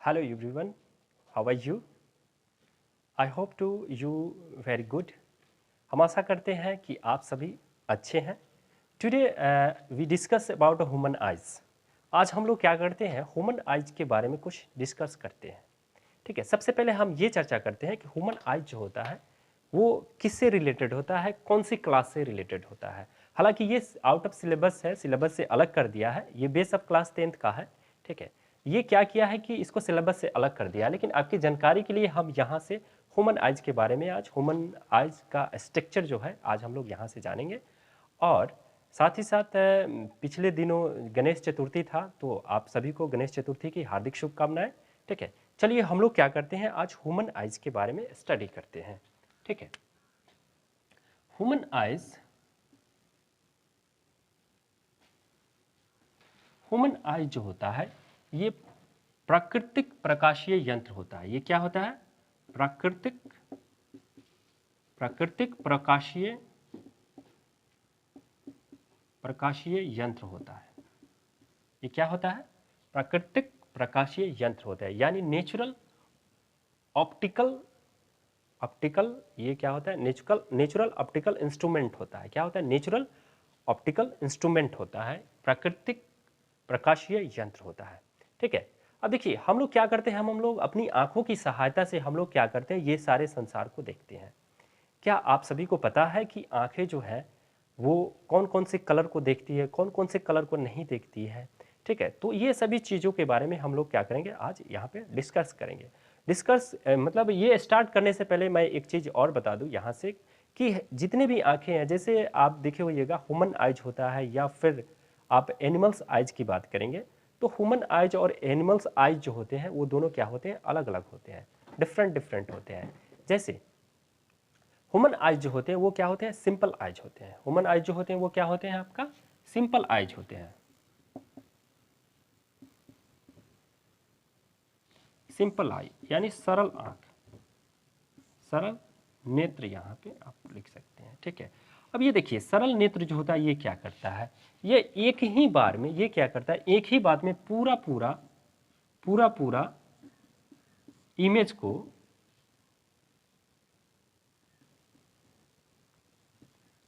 Hello everyone, how are you? I hope to you very good. हम आशा करते हैं कि आप सभी अच्छे हैं. Today we discuss about human eyes. आज हम लोग क्या करते हैं, ह्यूमन आइज के बारे में कुछ डिस्कस करते हैं. ठीक है, सबसे पहले हम ये चर्चा करते हैं कि ह्यूमन आइज जो होता है वो किससे रिलेटेड होता है, कौन सी क्लास से रिलेटेड होता है. हालांकि ये आउट ऑफ सिलेबस है, सिलेबस से अलग कर दिया है, ये बेस ऑफ क्लास 10th का है. ठीक है, ये क्या किया है कि इसको सिलेबस से अलग कर दिया, लेकिन आपकी जानकारी के लिए हम यहाँ से ह्यूमन आइज के बारे में, आज ह्यूमन आइज का स्ट्रक्चर जो है आज हम लोग यहाँ से जानेंगे. और साथ ही साथ पिछले दिनों गणेश चतुर्थी था, तो आप सभी को गणेश चतुर्थी की हार्दिक शुभकामनाएं. ठीक है, चलिए हम लोग क्या करते हैं, आज ह्यूमन आइज के बारे में स्टडी करते हैं. ठीक है, ह्यूमन आइज, ह्यूमन आइज जो होता है ये प्राकृतिक प्रकाशीय यंत्र होता है. ये क्या होता है, प्राकृतिक प्रकाशीय यंत्र होता है. ये क्या होता है, प्राकृतिक प्रकाशीय यंत्र होता है, यानी नेचुरल ऑप्टिकल ये क्या होता है, नेचुरल ऑप्टिकल इंस्ट्रूमेंट होता है. क्या होता है, नेचुरल ऑप्टिकल इंस्ट्रूमेंट होता है, प्राकृतिक प्रकाशीय यंत्र होता है. ठीक है, अब देखिए हम लोग क्या करते हैं, हम लोग अपनी आंखों की सहायता से हम लोग क्या करते हैं, ये सारे संसार को देखते हैं. क्या आप सभी को पता है कि आंखें जो है वो कौन कौन से कलर को देखती है, कौन कौन से कलर को नहीं देखती है. ठीक है, तो ये सभी चीज़ों के बारे में हम लोग क्या करेंगे, आज यहाँ पे डिस्कस करेंगे. मतलब ये स्टार्ट करने से पहले मैं एक चीज़ और बता दूँ यहाँ से कि जितने भी आंखें हैं, जैसे आप देखे होइएगा ह्यूमन आइज होता है या फिर आप एनिमल्स आइज की बात करेंगे, तो ह्यूमन आइज और एनिमल्स आइज जो होते हैं वो दोनों क्या होते हैं, अलग अलग होते हैं, डिफरेंट होते हैं. जैसे ह्यूमन आइज जो होते हैं वो क्या होते हैं, सिंपल आइज होते हैं. ह्यूमन आइज जो होते हैं वो क्या होते हैं, आपका सिंपल आइज होते हैं. सिंपल आई यानी सरल आंख, सरल नेत्र यहाँ पे आप लिख सकते हैं. ठीक है, अब ये देखिए सरल नेत्र जो होता है ये क्या करता है, ये एक ही बार में ये क्या करता है, एक ही बार में पूरा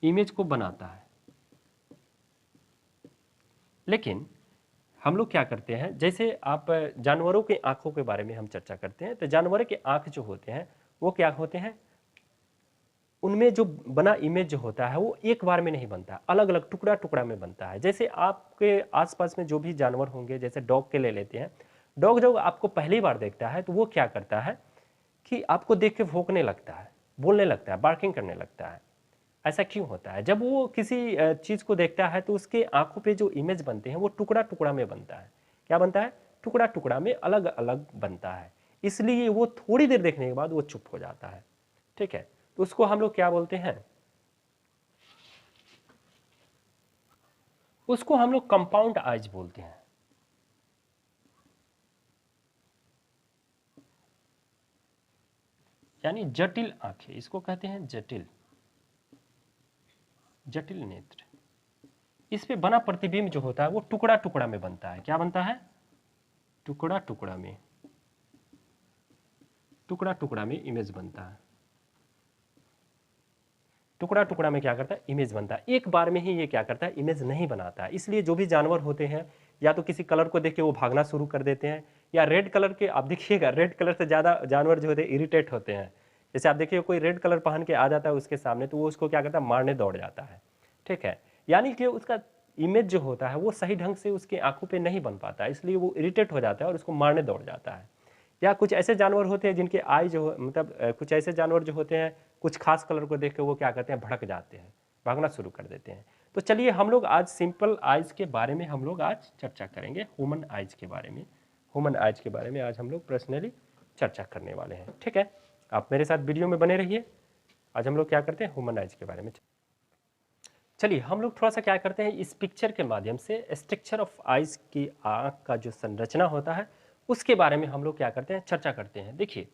इमेज को बनाता है. लेकिन हम लोग क्या करते हैं, जैसे आप जानवरों के आंखों के बारे में हम चर्चा करते हैं, तो जानवरों के आंख जो होते हैं वो क्या होते हैं, उनमें जो बना इमेज जो होता है वो एक बार में नहीं बनता, अलग अलग टुकड़ा में बनता है. जैसे आपके आसपास में जो भी जानवर होंगे, जैसे डॉग के ले लेते हैं, डॉग जब आपको पहली बार देखता है तो वो क्या करता है कि आपको देख के भौंकने लगता है, बोलने लगता है, बार्किंग करने लगता है. ऐसा क्यों होता है, जब वो किसी चीज़ को देखता है तो उसके आंखों पे जो इमेज बनते हैं वो टुकड़ा में बनता है. क्या बनता है, टुकड़ा में अलग अलग बनता है, इसलिए वो थोड़ी देर देखने के बाद वो चुप हो जाता है. ठीक है, तो उसको हम लोग क्या बोलते हैं, उसको हम लोग कंपाउंड आइज बोलते हैं. यानी जटिल आंखें, इसको कहते हैं जटिल नेत्र. इस पे बना प्रतिबिंब जो होता है वो टुकड़ा में बनता है. क्या बनता है, टुकड़ा में इमेज बनता है. टुकड़ा में क्या करता है, इमेज बनता है. एक बार में ही ये क्या करता है, इमेज नहीं बनाता है. इसलिए जो भी जानवर होते हैं या तो किसी कलर को देख के वो भागना शुरू कर देते हैं, या रेड कलर के, आप देखिएगा रेड कलर से ज़्यादा जानवर जो होते हैं इरिटेट होते हैं. जैसे आप देखिए कोई रेड कलर पहन के आ जाता है उसके सामने, तो वो उसको क्या करता है, मारने दौड़ जाता है. ठीक है, यानी कि उसका इमेज जो होता है वो सही ढंग से उसके आंखों पे नहीं बन पाता, इसलिए वो इरिटेट हो जाता है और उसको मारने दौड़ जाता है. या कुछ ऐसे जानवर होते हैं जिनके आई जो मतलब कुछ ऐसे जानवर जो होते हैं कुछ खास कलर को देख के वो क्या करते हैं, भड़क जाते हैं, भागना शुरू कर देते हैं. तो चलिए हम लोग आज सिंपल आइज के बारे में हम लोग आज चर्चा करेंगे, ह्यूमन आइज के बारे में. ह्यूमन आइज के बारे में आज हम लोग पर्सनली चर्चा करने वाले हैं. ठीक है, आप मेरे साथ वीडियो में बने रहिए. आज हम लोग क्या करते हैं, ह्यूमन आइज के बारे में. चलिए हम लोग थोड़ा सा क्या करते हैं, इस पिक्चर के माध्यम से स्ट्रक्चर ऑफ आइज की, आँख का जो संरचना होता है उसके बारे में हम लोग क्या करते हैं, चर्चा करते हैं. देखिए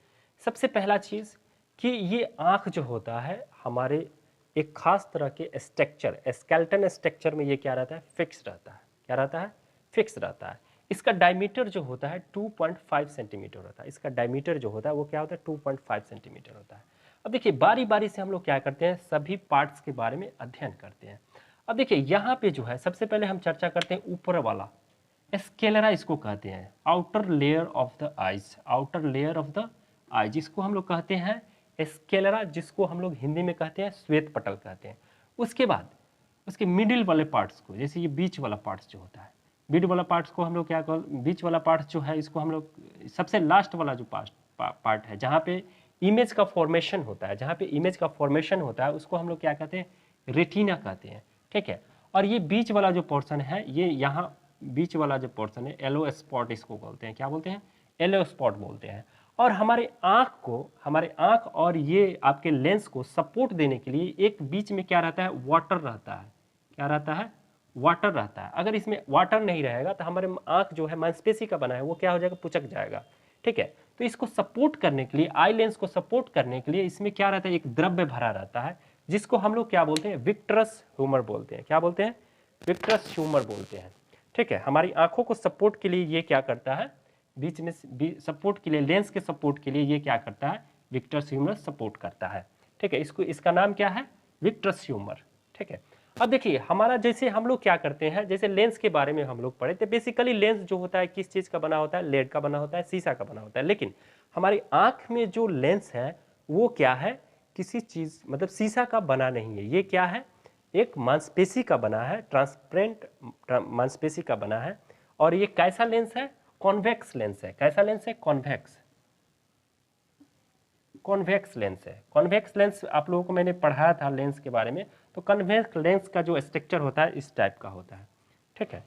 सबसे पहला चीज़ कि ये आँख जो होता है हमारे एक खास तरह के स्ट्रक्चर, स्केलेटन स्ट्रक्चर में ये क्या रहता है, फिक्स रहता है. क्या रहता है, फिक्स रहता है. इसका डायमीटर जो होता है 2.5 सेंटीमीटर होता है। इसका डायमीटर जो होता है वो क्या होता है 2.5 सेंटीमीटर होता है। अब देखिए बारी बारी से हम लोग क्या करते हैं, सभी पार्ट्स के बारे में अध्ययन करते हैं। अब देखिए यहाँ पे जो है सबसे पहले हम चर्चा करते हैं ऊपर वाला, स्केलेरा इसको कहते हैं, outer layer of the eyes, outer layer of the eyes इसको हम लोग कहते हैं स्केलेरा, जिसको हम लोग हिंदी में कहते हैं श्वेत पटल कहते हैं। उसके बाद उसके मिडिल वाले पार्ट्स को, जैसे ये बीच वाला पार्ट्स जो होता है, बीच वाला पार्ट्स को हम लोग क्या बीच वाला पार्ट्स जो है इसको हम लोग सबसे लास्ट वाला जो पार्ट है जहाँ पे इमेज का फॉर्मेशन होता है, जहाँ पे इमेज का फॉर्मेशन होता है उसको हम लोग क्या कहते हैं, रेटिना कहते हैं। ठीक है, और ये बीच वाला जो पोर्शन है, ये यहाँ बीच वाला जो पोर्शन है येलो स्पॉट इसको बोलते हैं, क्या बोलते हैं, येलो स्पॉट बोलते हैं। और हमारे आँख को, हमारे आँख और ये आपके लेंस को सपोर्ट देने के लिए एक बीच में क्या रहता है, वाटर रहता है। क्या रहता है, वाटर रहता है। अगर इसमें वाटर नहीं रहेगा तो हमारे आँख जो है मांसपेशी का बना है वो क्या हो जाएगा, पुचक जाएगा। ठीक है, तो इसको सपोर्ट करने के लिए, आई लेंस को सपोर्ट करने के लिए इसमें क्या रहता है, एक द्रव्य भरा रहता है जिसको हम लोग क्या बोलते हैं, विट्रस ह्यूमर बोलते हैं। क्या बोलते हैं, विट्रस ह्यूमर बोलते हैं। ठीक है, हमारी आंखों को सपोर्ट के लिए ये क्या करता है, बीच में सपोर्ट के लिए, लेंस के सपोर्ट के लिए ये क्या करता है, विट्रस ह्यूमर सपोर्ट करता है। ठीक है, इसको, इसका नाम क्या है, विट्रस ह्यूमर। ठीक है, अब देखिए हमारा, जैसे हम लोग क्या करते हैं, जैसे लेंस के बारे में हम लोग पढ़े थे, बेसिकली लेंस जो होता है किस चीज़ का बना होता है, लेड का बना होता है, शीशा का बना होता है। लेकिन हमारी आँख में जो लेंस है वो क्या है, किसी चीज़ मतलब शीशा का बना नहीं है, ये क्या है, एक मांसपेशी का बना है, ट्रांसपेरेंट मांसपेशी का बना है। और ये कैसा लेंस है, कॉन्वेक्स लेंस है। कैसा लेंस है, कॉन्वेक्स, कॉन्वेक्स लेंस है। कॉन्वेक्स लेंस आप लोगों को मैंने पढ़ाया था लेंस के बारे में, तो कॉन्वेक्स लेंस का जो स्ट्रक्चर होता है इस टाइप का होता है। ठीक है,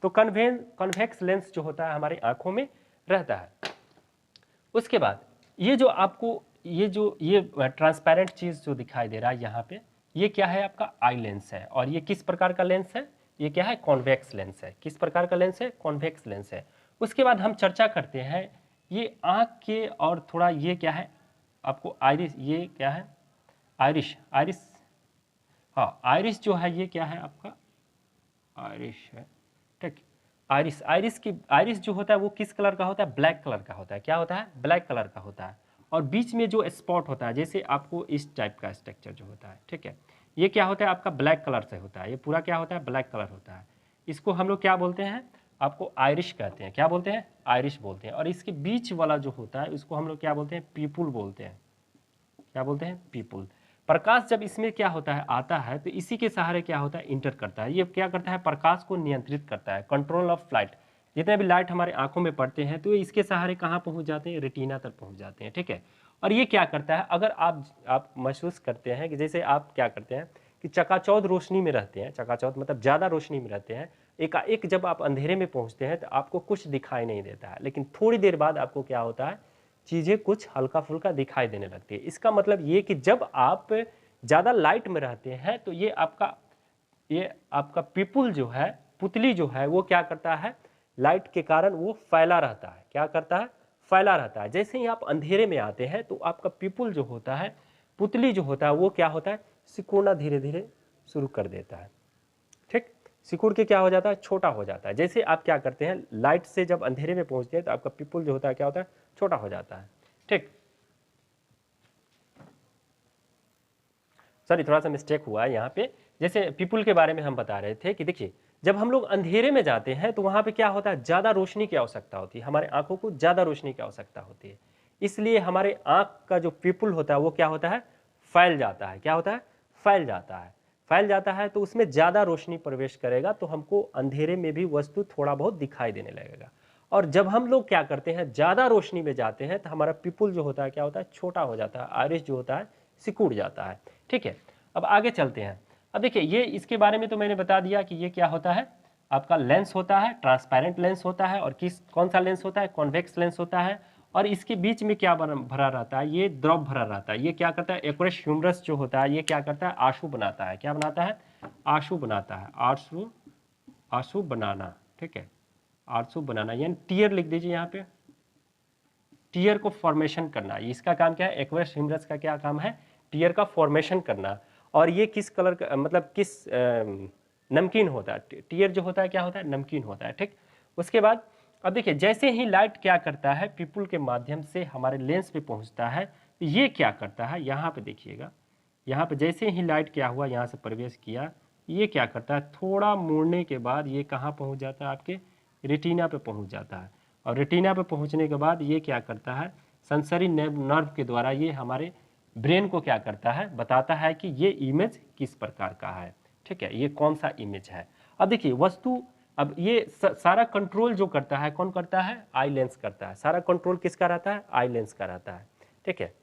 तो कॉन्वेक्स लेंस जो होता है हमारी आंखों में रहता है। उसके बाद ये जो आपको ये ट्रांसपेरेंट चीज़ जो दिखाई दे रहा है यहाँ पे, ये क्या है, आपका आई लेंस है। और ये किस प्रकार का लेंस है, ये क्या है, कॉन्वेक्स लेंस है। किस प्रकार का लेंस है, कॉन्वेक्स लेंस है। उसके बाद हम चर्चा करते हैं ये आँख के, और थोड़ा ये क्या है आपको, आइरिस, ये क्या है, आइरिश, आइरिस, हाँ आइरिस जो है ये क्या है आपका, आइरिश है। ठीक, आइरिस, आइरिस की, आइरिस जो होता है वो किस कलर का होता है, ब्लैक कलर का होता है। क्या होता है, ब्लैक कलर का होता है। और बीच में जो स्पॉट होता है, जैसे आपको इस टाइप का स्ट्रक्चर जो होता है, ठीक है, ये क्या होता है आपका, ब्लैक कलर से होता है। ये पूरा क्या होता है, ब्लैक कलर होता है। इसको हम लोग क्या बोलते हैं, आपको आइरिश कहते हैं। क्या बोलते हैं, आइरिश बोलते हैं। और इसके बीच वाला जो होता है उसको हम लोग क्या बोलते हैं, पीपुल बोलते हैं। क्या बोलते हैं, पीपुल। प्रकाश जब इसमें क्या होता है, आता है, तो इसी के सहारे क्या होता है, इंटर करता है। ये क्या करता है, प्रकाश को नियंत्रित करता है, कंट्रोल ऑफ लाइट। जितने भी लाइट हमारे आंखों में पड़ते हैं तो इसके सहारे कहाँ पहुँच जाते हैं, रेटिना तक पहुँच जाते हैं। ठीक है, और ये क्या करता है, अगर आप महसूस करते हैं कि जैसे आप क्या करते हैं कि चकाचौंध रोशनी में रहते हैं, चकाचौंध मतलब ज़्यादा रोशनी में रहते हैं, एकाएक जब आप अंधेरे में पहुँचते हैं तो आपको कुछ दिखाई नहीं देता है, लेकिन थोड़ी देर बाद आपको क्या होता है, चीज़ें कुछ हल्का फुल्का दिखाई देने लगती है। इसका मतलब ये कि जब आप ज़्यादा लाइट में रहते हैं तो ये आपका पीपुल जो है, पुतली जो है, वो क्या करता है, लाइट के कारण वो फैला रहता है। क्या करता है, फैला रहता है। जैसे ही आप अंधेरे में आते हैं तो आपका पीपुल जो होता है, पुतली जो होता है, वो क्या होता है, सिकुड़ना धीरे धीरे शुरू कर देता है। ठीक, सिकुड़ के क्या हो जाता है, छोटा हो जाता है। जैसे आप क्या करते हैं, लाइट से जब अंधेरे में पहुंचते हैं तो आपका पीपुल जो होता है क्या होता है, छोटा हो जाता है। ठीक, सॉरी थोड़ा सा मिस्टेक हुआ है यहाँ पे। जैसे पीपुल के बारे में हम बता रहे थे कि देखिए जब हम लोग अंधेरे में जाते हैं तो वहाँ पे क्या होता है, ज़्यादा रोशनी की आवश्यकता होती है, हमारे आंखों को ज़्यादा रोशनी की आवश्यकता होती है। इसलिए हमारे आँख का जो पीपुल होता है वो क्या होता है, फैल जाता है। क्या होता है, फैल जाता है। फैल जाता है तो उसमें ज़्यादा रोशनी प्रवेश करेगा तो हमको अंधेरे में भी वस्तु थोड़ा बहुत दिखाई देने लगेगा। और जब हम लोग क्या करते हैं, ज़्यादा रोशनी में जाते हैं तो हमारा पीपुल जो होता है क्या होता है, छोटा हो जाता है, आइरिस जो होता है सिकुड़ जाता है। ठीक है, अब आगे चलते हैं। अब देखिए ये इसके बारे में तो मैंने बता दिया कि ये क्या होता है, आपका लेंस होता है, ट्रांसपेरेंट लेंस होता है। और कौन सा लेंस होता है, कॉन्वेक्स लेंस होता है। और इसके बीच में क्या भरा रहता है, ये द्रव भरा रहता है। ये क्या करता है, एक्वस ह्यूमरस जो होता है ये क्या करता है, आंसू बनाता है। क्या बनाता है, आंसू बनाता है, आंसू बनाना। ठीक है, आंसू बनाना, यानी टीयर लिख दीजिए यहाँ पे, टीयर को फॉर्मेशन करना। इसका काम क्या है, एक्वस ह्यूमरस का क्या काम है, टीयर का फॉर्मेशन करना। और ये किस कलर का, मतलब किस नमकीन होता है, टीयर जो होता है क्या होता है, नमकीन होता है। ठीक, उसके बाद अब देखिए जैसे ही लाइट क्या करता है पिपुल के माध्यम से हमारे लेंस पे पहुंचता है, तो ये क्या करता है, यहाँ पे देखिएगा, यहाँ पे जैसे ही लाइट क्या हुआ, यहाँ से प्रवेश किया, ये क्या करता है, थोड़ा मुड़ने के बाद ये कहाँ पहुँच जाता है, आपके रेटिना पे पहुँच जाता है। और रेटिना पे पहुँचने के बाद ये क्या करता है, सेंसरी नर्व के द्वारा ये हमारे ब्रेन को क्या करता है, बताता है कि ये इमेज किस प्रकार का है, ठीक है, ये कौन सा इमेज है। अब देखिए वस्तु, अब ये सारा कंट्रोल जो करता है कौन करता है, आई लेंस करता है। सारा कंट्रोल किसका रहता है, आई लेंस का रहता है, ठीक है,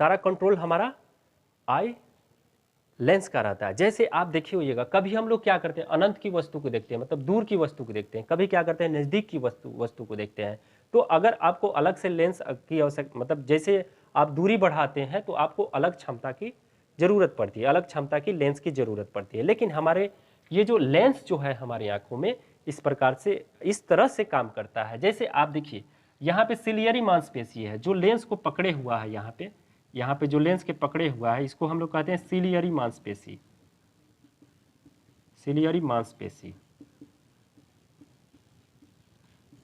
सारा कंट्रोल हमारा आई लेंस का रहता है। जैसे आप देखिए होइएगा, कभी हम लोग क्या करते हैं, अनंत की वस्तु को देखते हैं, मतलब दूर की वस्तु को देखते हैं, कभी क्या करते हैं, नज़दीक की वस्तु को देखते हैं। तो अगर आपको अलग से लेंस की आवश्यकता, मतलब जैसे आप दूरी बढ़ाते हैं तो आपको अलग क्षमता की जरूरत पड़ती है, अलग क्षमता की लेंस की जरूरत पड़ती है। लेकिन हमारे ये जो लेंस जो है हमारी आंखों में इस प्रकार से, इस तरह से काम करता है। जैसे आप देखिए यहाँ पे सिलियरी मांसपेशी है जो लेंस को पकड़े हुआ है, यहाँ पे जो लेंस के पकड़े हुआ है इसको हम लोग कहते हैं सिलियरी मांसपेशी, सिलियरी मांसपेशी।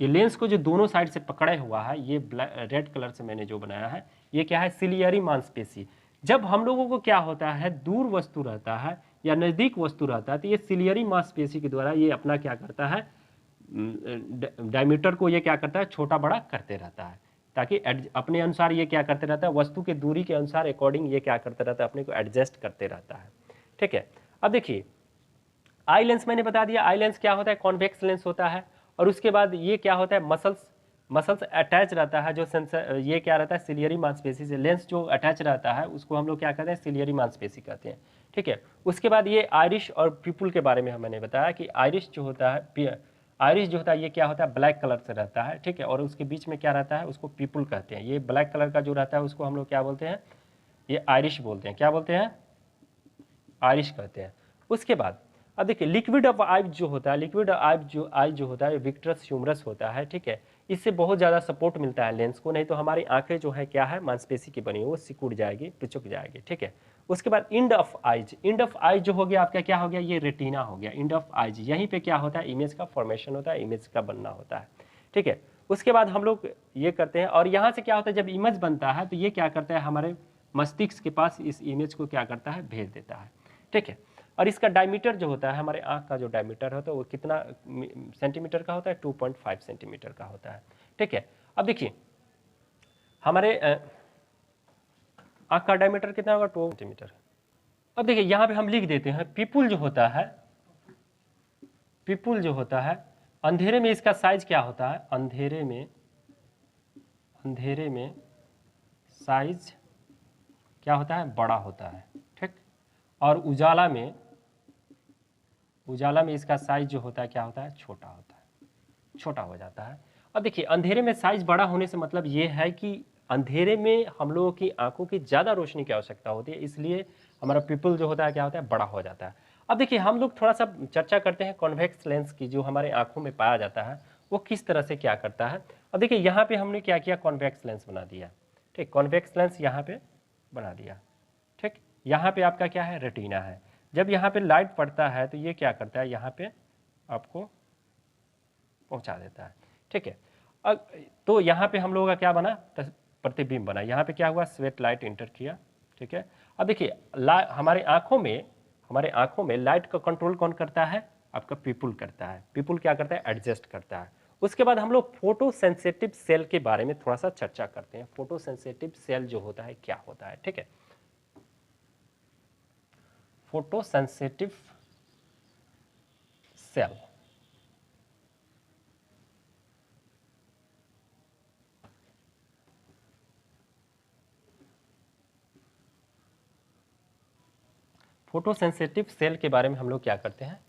ये लेंस को जो दोनों साइड से पकड़े हुआ है, ये रेड कलर से मैंने जो बनाया है, ये क्या है, सिलियरी मांसपेशी। जब हम लोगों को क्या होता है, दूर वस्तु रहता है या नज़दीक वस्तु रहता है, तो ये सिलियरी मांसपेशी के द्वारा ये अपना क्या करता है, डायमीटर को ये क्या करता है, छोटा बड़ा करते रहता है, ताकि अपने अनुसार ये क्या करते रहता है, वस्तु के दूरी के अनुसार अकॉर्डिंग ये क्या करते रहता है, अपने को एडजस्ट करते रहता है, ठीक है। अब देखिए आई लेंस मैंने बता दिया, आई लेंस क्या होता है, कॉन्वेक्स लेंस होता है। और उसके बाद ये क्या होता है, मसल्स अटैच रहता है, जो सेंसर ये क्या रहता है, सिलियरी मांसपेशी से लेंस जो अटैच रहता है उसको हम लोग क्या कहते हैं, सिलियरी मांसपेशी कहते हैं, ठीक है। उसके बाद ये आइरिश और पीपुल के बारे में मैंने बताया कि आइरिश जो होता है ये क्या होता है, ब्लैक कलर से रहता है, ठीक है। और उसके बीच में क्या रहता है, उसको पीपुल कहते हैं। ये ब्लैक कलर का जो रहता है उसको हम लोग क्या बोलते हैं, ये आइरिश बोलते हैं, क्या बोलते हैं, आइरिश कहते हैं। उसके बाद अब देखिए लिक्विड ऑफ आई जो होता है, लिक्विड आई जो होता है विट्रस ह्यूमरस होता है, ठीक है। इससे बहुत ज़्यादा सपोर्ट मिलता है लेंस को, नहीं तो हमारी आंखें जो है क्या है, मांसपेशी की बनी वो सिकुड़ जाएगी, पिचुक जाएगी, ठीक है। उसके बाद इंड ऑफ आइज, इंड ऑफ आइज जो हो गया आपका क्या हो गया, ये रेटिना हो गया, इंड ऑफ आइज। यहीं पे क्या होता है, इमेज का फॉर्मेशन होता है, इमेज का बनना होता है, ठीक है। उसके बाद हम लोग ये करते हैं, और यहाँ से क्या होता है, जब इमेज बनता है तो ये क्या करता है, हमारे मस्तिष्क के पास इस इमेज को क्या करता है, भेज देता है, ठीक है। और इसका डायमीटर जो होता है, हमारे आँख का जो डायमीटर होता है वो कितना सेंटीमीटर का होता है, 2.5 सेंटीमीटर का होता है, ठीक है। अब देखिए हमारे आँख का डायमीटर कितना होगा, 2 सेंटीमीटर। अब देखिए यहाँ पे हम लिख देते हैं पीपुल जो होता है, पीपुल जो होता है, अंधेरे में इसका साइज क्या होता है, अंधेरे में साइज क्या होता है, बड़ा होता है, ठीक। और उजाला में इसका साइज जो होता है क्या होता है, छोटा होता है, छोटा हो जाता है। अब देखिए अंधेरे में साइज बड़ा होने से मतलब ये है कि अंधेरे में हम लोगों की आंखों की ज़्यादा रोशनी की आवश्यकता होती है, इसलिए हमारा पीपल जो होता है क्या होता है, बड़ा हो जाता है। अब देखिए हम लोग थोड़ा सा चर्चा करते हैं कॉन्वेक्स लेंस की, जो हमारे आंखों में पाया जाता है वो किस तरह से क्या करता है। अब देखिए यहाँ पे हमने क्या किया, कॉन्वेक्स लेंस बना दिया, ठीक, कॉन्वेक्स लेंस यहाँ पे बना दिया, ठीक। यहाँ पे आपका क्या है, रेटिना है। जब यहाँ पे लाइट पड़ता है तो ये क्या करता है, यहाँ पे आपको पहुँचा देता है, ठीक है। अब तो यहाँ पे हम लोगों का क्या बना, प्रतिबिंब बना। यहाँ पे क्या हुआ, स्वेट लाइट इंटर किया, ठीक है। अब देखिए हमारे आँखों में लाइट का कंट्रोल कौन करता है, आपका पीपुल करता है। पीपुल क्या करता है, एडजस्ट करता है। उसके बाद हम लोग फोटो सेंसिटिव सेल के बारे में थोड़ा सा चर्चा करते हैं। फोटो सेंसिटिव सेल जो होता है क्या होता है, ठीक है। Photo sensitive cell, photo sensitive cell के बारे में हम लोग क्या करते हैं।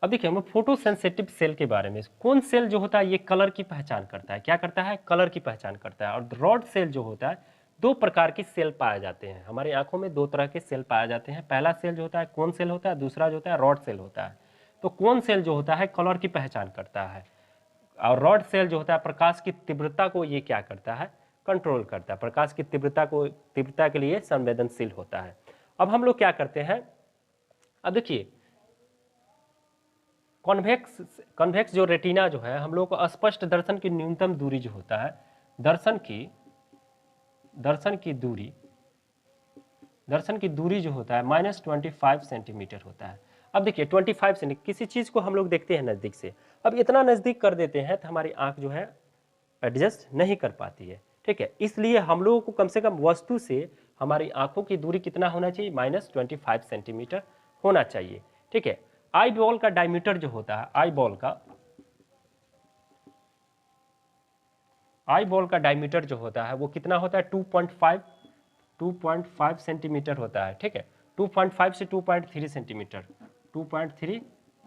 अब देखिए हम फोटो सेंसिटिव सेल के बारे में, कौन सेल जो होता है ये कलर की पहचान करता है, क्या करता है, कलर की पहचान करता है। और रॉड सेल जो होता है, दो प्रकार के सेल पाए जाते हैं हमारी आंखों में, दो तरह के सेल पाए जाते हैं। पहला सेल जो होता है कौन सेल होता है, दूसरा जो होता है रॉड सेल होता है। तो कौन सेल जो होता है कलर की पहचान करता है, और रॉड सेल जो होता है प्रकाश की तीव्रता को ये क्या करता है, कंट्रोल करता है, प्रकाश की तीव्रता के लिए संवेदनशील होता है। अब हम लोग क्या करते हैं, अब देखिए कॉन्वेक्स जो रेटिना जो है हम लोग को स्पष्ट दर्शन की न्यूनतम दूरी जो होता है, दर्शन की दूरी जो होता है -25 सेंटीमीटर होता है। अब देखिए 25 सेंटीमीटर, किसी चीज को हम लोग देखते हैं नजदीक से, अब इतना नजदीक कर देते हैं तो हमारी आंख जो है एडजस्ट नहीं कर पाती है, ठीक है। इसलिए हम लोगों को कम से कम वस्तु से हमारी आंखों की दूरी कितना होना चाहिए, -25 सेंटीमीटर होना चाहिए, ठीक है। आई बॉल का डायमीटर जो होता है, आई बॉल का डायमीटर जो होता है वो कितना होता है, 2.5 सेंटीमीटर होता है, ठीक है। 2.5 से 2.3 सेंटीमीटर, 2.3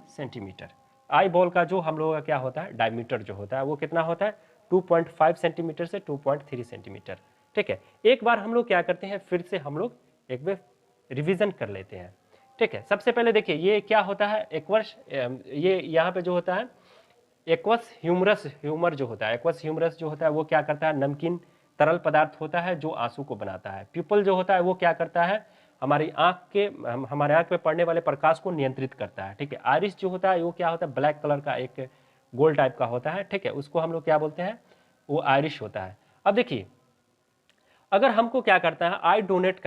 सेंटीमीटर। आई बॉल का जो हम लोगों का क्या होता है, डायमीटर जो होता है वो कितना होता है, 2.5 सेंटीमीटर से 2.3 सेंटीमीटर, ठीक है। एक बार हम लोग क्या करते हैं, फिर से हम लोग एक बार रिवीजन कर लेते हैं, ठीक है। सबसे पहले देखिए ये क्या होता है, एक्वस, ये यहाँ पे जो होता है एक्वस ह्यूमर जो होता है, एक्वस ह्यूमरस जो होता है वो क्या करता है, नमकीन तरल पदार्थ होता है जो आंसू को बनाता है। प्यूपल जो होता है वो क्या करता है, हमारे आंख पे पड़ने वाले प्रकाश को नियंत्रित करता है, ठीक है। आइरिस जो होता है वो क्या होता है, ब्लैक कलर का एक गोल टाइप का होता है, ठीक है, उसको हम लोग क्या बोलते हैं, वो आइरिश होता है। अब देखिए अगर हमको क्या करता है, आई डोनेट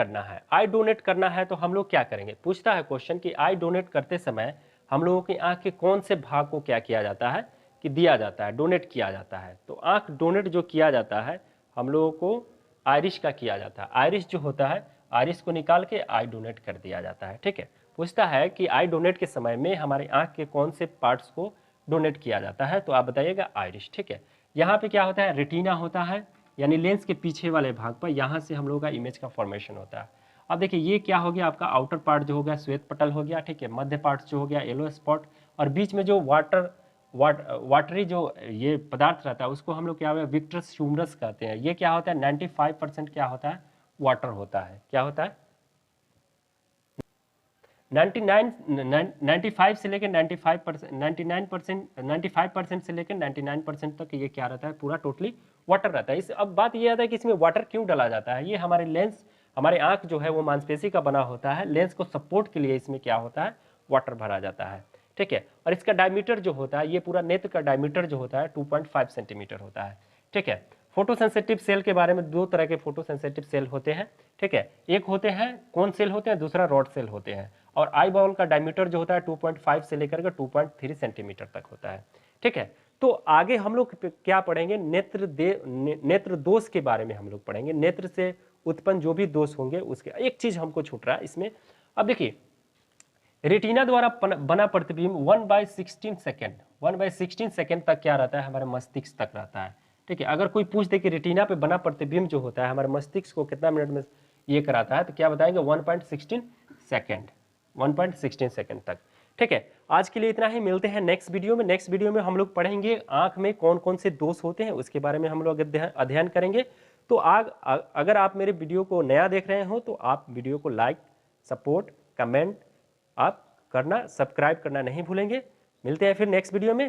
करना है तो हम लोग क्या करेंगे, पूछता है क्वेश्चन कि आई डोनेट करते समय हम लोगों की आंख के कौन से भाग को क्या किया जाता है, कि दिया जाता है, डोनेट किया जाता है। तो आंख डोनेट जो किया जाता है हम लोगों को आइरिश का किया जाता है, आइरिश जो होता है आइरिश को निकाल के आई डोनेट कर दिया जाता है, ठीक है। पूछता है कि आई डोनेट के समय में हमारे आंख के कौन से पार्ट्स को डोनेट किया जाता है, तो आप बताइएगा आइरिश, ठीक है। यहाँ पे क्या होता है, रेटिना होता है, यानी लेंस के पीछे वाले भाग पर यहाँ से हम लोगों का इमेज का फॉर्मेशन होता है। अब देखिए ये क्या हो गया, आपका आउटर पार्ट जो हो गया श्वेत पटल हो गया, ठीक है। मध्य पार्ट जो हो गया येलो स्पॉट, और बीच में जो वाटरी जो ये पदार्थ रहता है उसको हम लोग क्या है, विट्रस ह्यूमरस कहते हैं। ये क्या होता है, 95% क्या होता है, वाटर होता है, क्या होता है 95 से लेकर 95% से लेकर 99% तक ये क्या रहता है, पूरा टोटली वाटर रहता है। इस अब बात ये आता है कि इसमें वाटर क्यों डाला जाता है, ये हमारे लेंस, हमारे आंख जो है वो मांसपेशी का बना होता है, लेंस को सपोर्ट के लिए इसमें क्या होता है, वाटर भरा जाता है, ठीक है। और इसका डायमीटर जो होता है, ये पूरा नेत्र का डायमीटर जो होता है 2.5 सेंटीमीटर होता है, ठीक है। फोटोसेंसिटिव सेल के बारे में, दो तरह के फोटोसेंसिटिव सेल होते हैं, ठीक है। एक होते हैं कोन सेल होते हैं, दूसरा रॉड सेल होते हैं। और आई बॉल का डायमीटर जो होता है 2.5 से लेकर के 2.3 सेंटीमीटर तक होता है, ठीक है। तो आगे हम लोग क्या पढ़ेंगे, नेत्र दोष के बारे में हम लोग पढ़ेंगे। नेत्र से उत्पन्न जो भी दोष होंगे उसके, एक चीज हमको छूट रहा है इसमें। अब देखिए रेटिना द्वारा बना प्रतिबिंब 1/16 सेकेंड तक क्या रहता है, हमारे मस्तिष्क तक रहता है, ठीक है। अगर कोई पूछ दे कि रेटिना पे बना प्रतिबिंब जो होता है हमारे मस्तिष्क को कितना मिनट में ये कराता है, तो क्या बताएंगे 1.16 सेकेंड तक, ठीक है। आज के लिए इतना ही, मिलते हैं नेक्स्ट वीडियो में। नेक्स्ट वीडियो में हम लोग पढ़ेंगे आंख में कौन कौन से दोष होते हैं, उसके बारे में हम लोग अध्ययन करेंगे। तो अगर आप मेरे वीडियो को नया देख रहे हो तो आप वीडियो को लाइक, सपोर्ट, कमेंट आप करना, सब्सक्राइब करना नहीं भूलेंगे। मिलते हैं फिर नेक्स्ट वीडियो में।